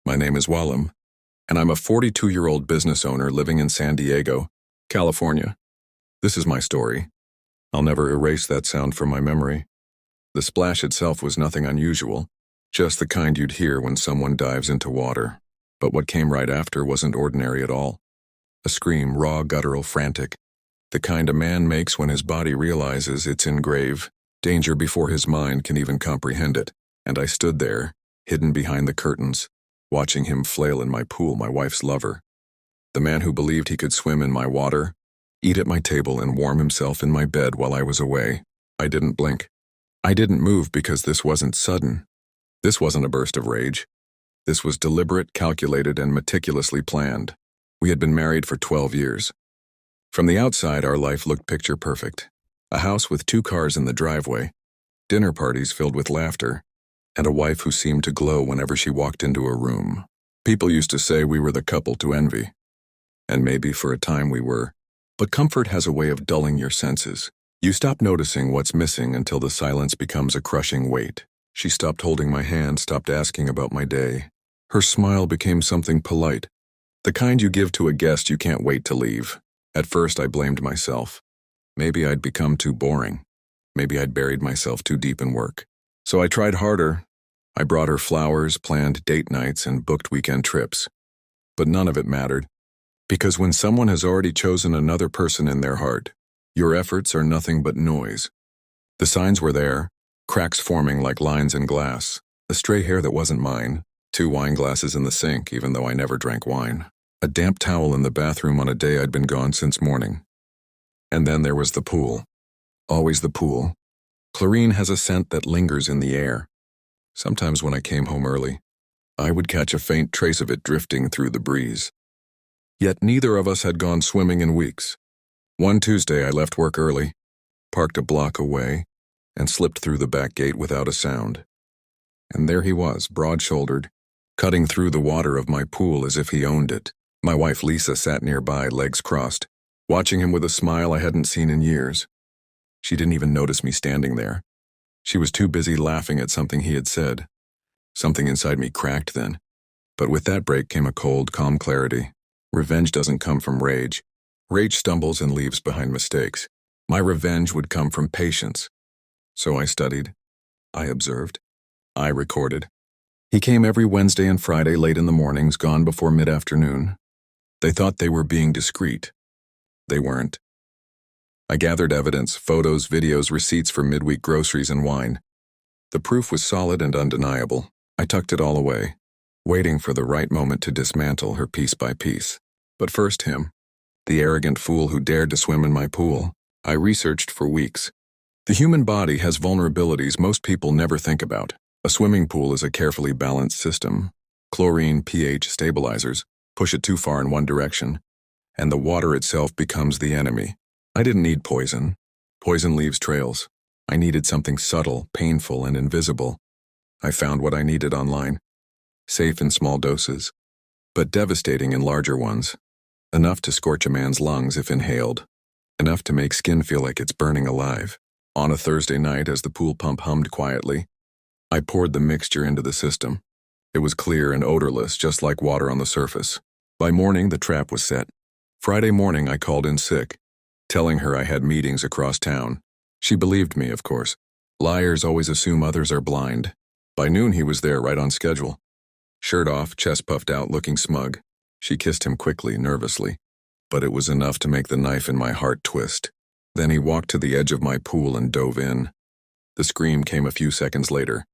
My name is Walim, and I'm a 42-year-old business owner living in San Diego, California. This is my story. I'll never erase that sound from my memory. The splash itself was nothing unusual, just the kind you'd hear when someone dives into water. But what came right after wasn't ordinary at all. A scream, raw, guttural, frantic. The kind a man makes when his body realizes it's in grave danger before his mind can even comprehend it. And I stood there, hidden behind the curtains, watching him flail in my pool, my wife's lover. The man who believed he could swim in my water, eat at my table, and warm himself in my bed while I was away. I didn't blink. I didn't move because this wasn't sudden. This wasn't a burst of rage. This was deliberate, calculated, and meticulously planned. We had been married for 12 years. From the outside, our life looked picture perfect. A house with 2 cars in the driveway, dinner parties filled with laughter, and a wife who seemed to glow whenever she walked into a room. People used to say we were the couple to envy. And maybe for a time we were. But comfort has a way of dulling your senses. You stop noticing what's missing until the silence becomes a crushing weight. She stopped holding my hand, stopped asking about my day. Her smile became something polite, the kind you give to a guest you can't wait to leave. At first, I blamed myself. Maybe I'd become too boring. Maybe I'd buried myself too deep in work. So I tried harder. I brought her flowers, planned date nights, and booked weekend trips. But none of it mattered. Because when someone has already chosen another person in their heart, your efforts are nothing but noise. The signs were there, cracks forming like lines in glass, a stray hair that wasn't mine, 2 wine glasses in the sink even though I never drank wine, a damp towel in the bathroom on a day I'd been gone since morning. And then there was the pool. Always the pool. Chlorine has a scent that lingers in the air. Sometimes when I came home early, I would catch a faint trace of it drifting through the breeze. Yet neither of us had gone swimming in weeks. One Tuesday I left work early, parked a block away, and slipped through the back gate without a sound. And there he was, broad-shouldered, cutting through the water of my pool as if he owned it. My wife Lisa sat nearby, legs crossed, watching him with a smile I hadn't seen in years. She didn't even notice me standing there. She was too busy laughing at something he had said. Something inside me cracked then. But with that break came a cold, calm clarity. Revenge doesn't come from rage. Rage stumbles and leaves behind mistakes. My revenge would come from patience. So I studied. I observed. I recorded. He came every Wednesday and Friday late in the mornings, gone before mid-afternoon. They thought they were being discreet. They weren't. I gathered evidence, photos, videos, receipts for midweek groceries and wine. The proof was solid and undeniable. I tucked it all away, waiting for the right moment to dismantle her piece by piece. But first him, the arrogant fool who dared to swim in my pool. I researched for weeks. The human body has vulnerabilities most people never think about. A swimming pool is a carefully balanced system. Chlorine, pH stabilizers push it too far in one direction, and the water itself becomes the enemy. I didn't need poison. Poison leaves trails. I needed something subtle, painful, and invisible. I found what I needed online. Safe in small doses, but devastating in larger ones. Enough to scorch a man's lungs if inhaled. Enough to make skin feel like it's burning alive. On a Thursday night, as the pool pump hummed quietly, I poured the mixture into the system. It was clear and odorless, just like water on the surface. By morning, the trap was set. Friday morning, I called in sick, telling her I had meetings across town. She believed me, of course. Liars always assume others are blind. By noon, he was there, right on schedule. Shirt off, chest puffed out, looking smug. She kissed him quickly, nervously. But it was enough to make the knife in my heart twist. Then he walked to the edge of my pool and dove in. The scream came a few seconds later.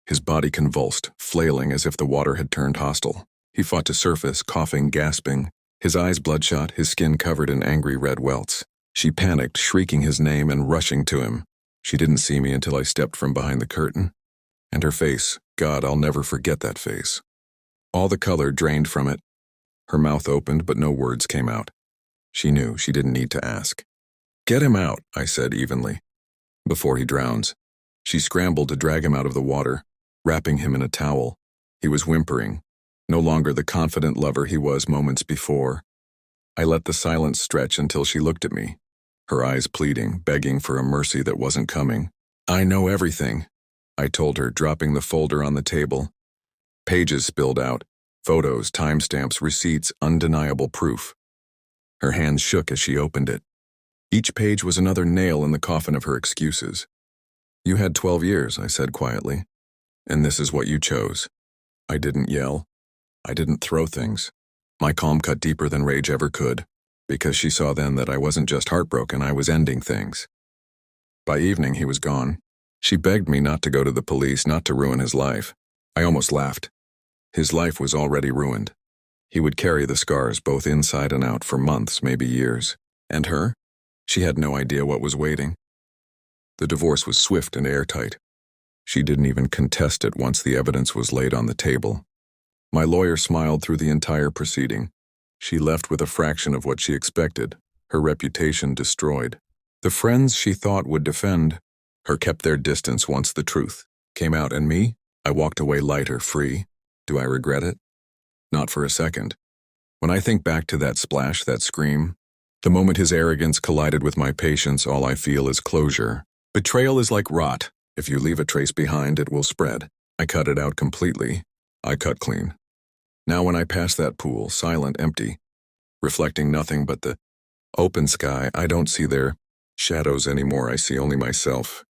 His body convulsed, flailing as if the water had turned hostile. He fought to surface, coughing, gasping, his eyes bloodshot, his skin covered in angry red welts. She panicked, shrieking his name and rushing to him. She didn't see me until I stepped from behind the curtain. And her face, God, I'll never forget that face. All the color drained from it. Her mouth opened, but no words came out. She knew she didn't need to ask. "Get him out," I said evenly, "before he drowns." She scrambled to drag him out of the water, wrapping him in a towel. He was whimpering, no longer the confident lover he was moments before. I let the silence stretch until she looked at me, her eyes pleading, begging for a mercy that wasn't coming. "I know everything," I told her, dropping the folder on the table. Pages spilled out, Photos, timestamps, receipts, undeniable proof. Her hands shook as she opened it. Each page was another nail in the coffin of her excuses. "You had 12 years," I said quietly, "and this is what you chose." I didn't yell. I didn't throw things. My calm cut deeper than rage ever could, because she saw then that I wasn't just heartbroken, I was ending things. By evening, he was gone. She begged me not to go to the police, not to ruin his life. I almost laughed. His life was already ruined. He would carry the scars both inside and out for months, maybe years. And her? She had no idea what was waiting. The divorce was swift and airtight. She didn't even contest it once the evidence was laid on the table. My lawyer smiled through the entire proceeding. She left with a fraction of what she expected, her reputation destroyed. The friends she thought would defend her kept their distance once the truth came out, and me, I walked away lighter, free. Do I regret it? Not for a second. When I think back to that splash, that scream, the moment his arrogance collided with my patience, all I feel is closure. Betrayal is like rot. If you leave a trace behind, it will spread. I cut it out completely. I cut clean. Now when I pass that pool, silent, empty, reflecting nothing but the open sky, I don't see their shadows anymore. I see only myself.